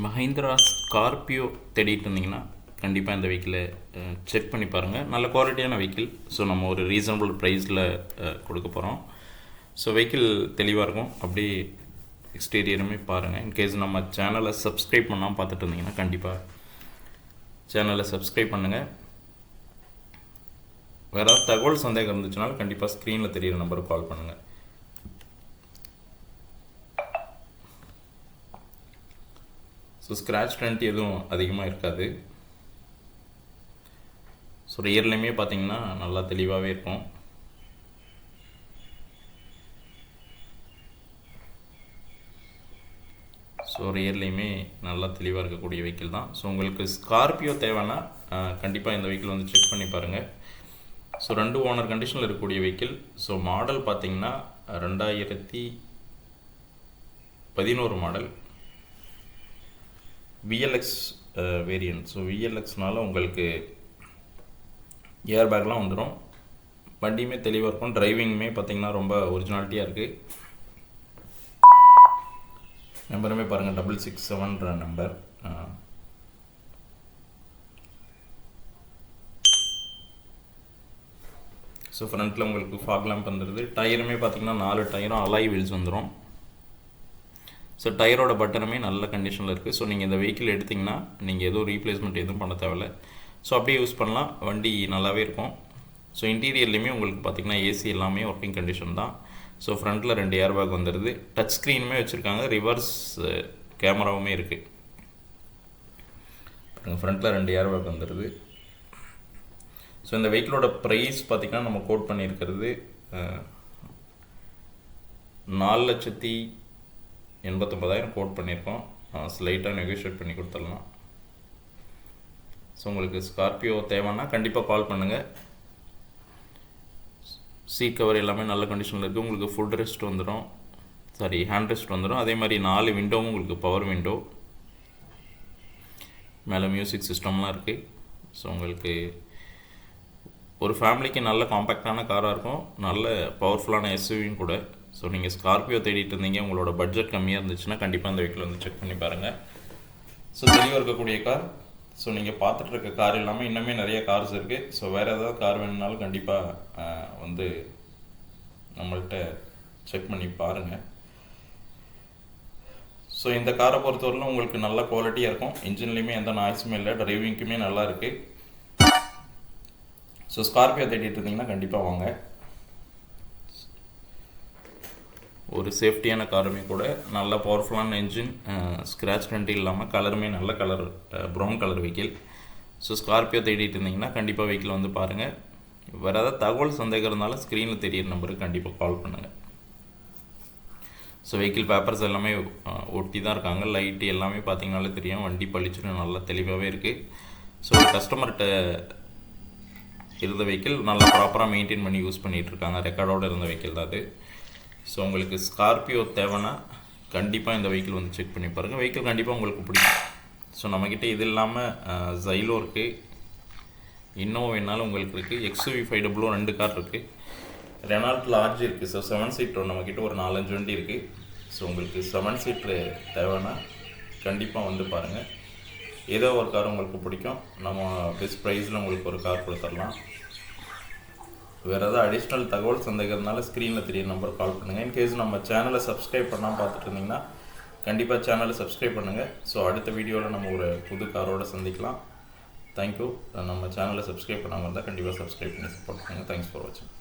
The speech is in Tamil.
Mahindra Scorpio தேடிட்டு இருந்தீங்கன்னா கண்டிப்பாக இந்த வெஹிக்கிளை செக் பண்ணி பாருங்கள். நல்ல குவாலிட்டியான வெஹிக்கிள். ஸோ நம்ம ஒரு ரீசனபிள் ப்ரைஸில் கொடுக்க போகிறோம். ஸோ வெஹிக்கிள் தெளிவாக இருக்கும். அப்படியே எக்ஸ்டீரியருமே பாருங்கள். இன்கேஸ் நம்ம சேனலை சப்ஸ்கிரைப் பண்ணாமல் பார்த்துட்டு இருந்தீங்கன்னா கண்டிப்பாக சேனலை சப்ஸ்கிரைப் பண்ணுங்கள். வேறு ஏதாவது தகவல் சந்தேகம் இருந்துச்சுனாலும் கண்டிப்பாக ஸ்க்ரீனில் தெரியிற நம்பருக்கு கால் பண்ணுங்கள். ஸோ ஸ்க்ராட்ச் டென்ட் எதுவும் அதிகமாக இருக்காது. ஸோ ரியர்லையுமே பார்த்தீங்கன்னா நல்லா தெளிவாகவே இருக்கும். ஸோ ரியர்லையுமே நல்லா தெளிவாக இருக்கக்கூடிய வெஹிக்கிள் தான். ஸோ உங்களுக்கு ஸ்கார்பியோ தேவைன்னா கண்டிப்பாக இந்த வெஹிக்கிள் வந்து செக் பண்ணி பாருங்கள். ஸோ 2 ஓனர் கண்டிஷனில் இருக்கக்கூடிய வெஹிக்கிள். ஸோ மாடல் பார்த்திங்கன்னா 2011 மாடல் VLX வேரியன்ட். ஸோ VLXனால உங்களுக்கு ஏர்பேக்லாம் வந்துடும். வண்டியுமே தெளிவாக இருக்கும். டிரைவிங்குமே பார்த்திங்கன்னா ரொம்ப ஒரிஜினாலிட்டியாக இருக்குது. நம்பருமே பாருங்கள் 667 நம்பர். ஸோ ஃப்ரண்ட்டில் உங்களுக்கு ஃபாக் லேம்ப் வந்துடுது. டயருமே பார்த்திங்கன்னா 4 டயரும் அலாய் வீல்ஸ் வந்துடும். ஸோ டயரோட பட்டனுமே நல்ல கண்டிஷனில் இருக்குது. ஸோ நீங்கள் இந்த வெஹிக்கிள் எடுத்திங்கன்னா நீங்கள் எதுவும் ரீப்ளேஸ்மெண்ட் எதுவும் பண்ண தேவையில்லை. ஸோ அப்படியே யூஸ் பண்ணலாம். வண்டி நல்லாவே இருக்கும். ஸோ இன்டீரியர்லேயுமே உங்களுக்கு பார்த்திங்கன்னா ஏசி எல்லாமே ஒர்க்கிங் கண்டிஷன் தான். ஸோ ஃப்ரண்ட்டில் 2 ஏர்பேக் வந்துடுது. டச் ஸ்க்ரீனுமே வச்சுருக்காங்க. ரிவர்ஸ் கேமராவுமே இருக்குது. ஃப்ரண்ட்டில் 2 ஏர்பேக் வந்துடுது. ஸோ இந்த வெஹிக்கிளோட ப்ரைஸ் பார்த்திங்கன்னா நம்ம கோட் பண்ணியிருக்கிறது 4,89,000 கோட் பண்ணியிருக்கோம். ஸ்லைட்டாக நெகோஷியேட் பண்ணி கொடுத்துடலாம். ஸோ உங்களுக்கு ஸ்கார்பியோ தேவைன்னா கண்டிப்பாக கால் பண்ணுங்கள். சீட் கவர் எல்லாமே நல்ல கண்டிஷனில் இருக்குது. உங்களுக்கு ஃபுட் ரெஸ்ட் வந்துடும், ஹேண்ட் ரெஸ்ட் வந்துடும். அதே மாதிரி 4 விண்டோவும் உங்களுக்கு பவர் விண்டோ. மேலே மியூசிக் சிஸ்டம்லாம் இருக்குது. ஸோ உங்களுக்கு ஒரு ஃபேமிலிக்கு நல்ல காம்பேக்டான காராக இருக்கும். நல்ல பவர்ஃபுல்லான எஸ்யூவியும் கூட. ஸோ நீங்கள் ஸ்கார்பியோ தேடிட்டு இருந்தீங்க, உங்களோட பட்ஜெட் கம்மியாக இருந்துச்சுன்னா கண்டிப்பாக அந்த வெஹிக்கிள் வந்து செக் பண்ணி பாருங்கள். ஸோ தெளிவாக இருக்கக்கூடிய கார். ஸோ நீங்கள் பார்த்துட்டு இருக்க கார் இல்லாமல் இன்னுமே நிறைய கார்ஸ் இருக்குது. ஸோ வேறு ஏதாவது கார் வேணுனாலும் கண்டிப்பாக வந்து நம்மள்கிட்ட செக் பண்ணி பாருங்கள். ஸோ இந்த காரை பொறுத்தவரையிலும் உங்களுக்கு நல்ல குவாலிட்டியாக இருக்கும். இன்ஜின்லேயுமே எந்த நாய்ஸுமே இல்லை. டிரைவிங்க்குமே நல்லா இருக்குது. ஸோ ஸ்கார்பியோ தேடிட்டு இருந்தீங்கன்னா கண்டிப்பாக வாங்க. ஒரு சேஃப்டியான காருமே கூட. நல்ல பவர்ஃபுல்லான என்ஜின், ஸ்க்ராட்ச் டென்ட் இல்லாமல் கலருமே நல்ல colour, brown colour vehicle. So Scorpio தேடிட்டு இருந்தீங்கன்னா கண்டிப்பாக வெஹிக்கிள் வந்து பாருங்கள். வேறு ஏதாவது தகவல் சந்தேகம் இருந்தாலும் ஸ்க்ரீனில் தெரியிற நம்பருக்கு கண்டிப்பாக கால் பண்ணுங்கள். ஸோ வெஹிக்கிள் பேப்பர்ஸ் எல்லாமே ஒட்டி தான் இருக்காங்க. லைட்டு எல்லாமே பார்த்தீங்கனாலே தெரியும். வண்டி பளிச்சுன்னு நல்லா தெளிவாகவே இருக்குது. ஸோ ஒரு கஸ்டமர்கிட்ட இருந்த வெஹிக்கிள் நல்லா ப்ராப்பராக மெயின்டைன் பண்ணி யூஸ் பண்ணிகிட்ருக்காங்க. ரெக்கார்டோடு இருந்த வெஹிக்கிள் தான் அது. ஸோ உங்களுக்கு ஸ்கார்பியோ தேவைன்னா கண்டிப்பாக இந்த வெஹிக்கிள் வந்து செக் பண்ணி பாருங்கள். வெஹிக்கிள் கண்டிப்பாக உங்களுக்கு பிடிக்கும். ஸோ நம்மக்கிட்ட இது இல்லாமல் ஜைலோ இருக்குது, இன்னோவா வேணாலும் உங்களுக்கு இருக்குது, XUV 500 2 கார் இருக்குது, ரெனால்ட் லார்ஜ் இருக்குது. ஸோ 7 சீட்டர் நம்மக்கிட்ட ஒரு 4-5 வண்டி இருக்குது. ஸோ உங்களுக்கு 7 சீட்ரு தேவைன்னா கண்டிப்பாக வந்து பாருங்கள். ஏதோ ஒரு கார் உங்களுக்கு பிடிக்கும். நம்ம பெஸ்ட் ப்ரைஸில் உங்களுக்கு ஒரு கார் கொடுத்துடலாம். வேறு ஏதாவது அடிஷ்னல் தகவல் சந்தேகத்தினால ஸ்க்ரீனில் தெரிய நம்பர் கால் பண்ணுங்கள். இன்கேஸ் நம்ம சேனலை சப்ஸ்கிரைப் பண்ணால் பார்த்துட்டு இருந்தீங்கன்னா கண்டிப்பாக சேனலை சப்ஸ்கிரைப் பண்ணுங்கள். ஸோ அடுத்த வீடியோவில் நம்ம ஒரு புது காரோடு சந்திக்கலாம். தேங்க்யூ. நம்ம சேனலை சப்ஸ்கிரைப் பண்ணாமல் இருந்தால் கண்டிப்பாக சப்ஸ்கிரைப் பண்ணி சப்போர்ட் பண்ணுங்கள். தேங்க்ஸ் ஃபார் வாட்சிங்.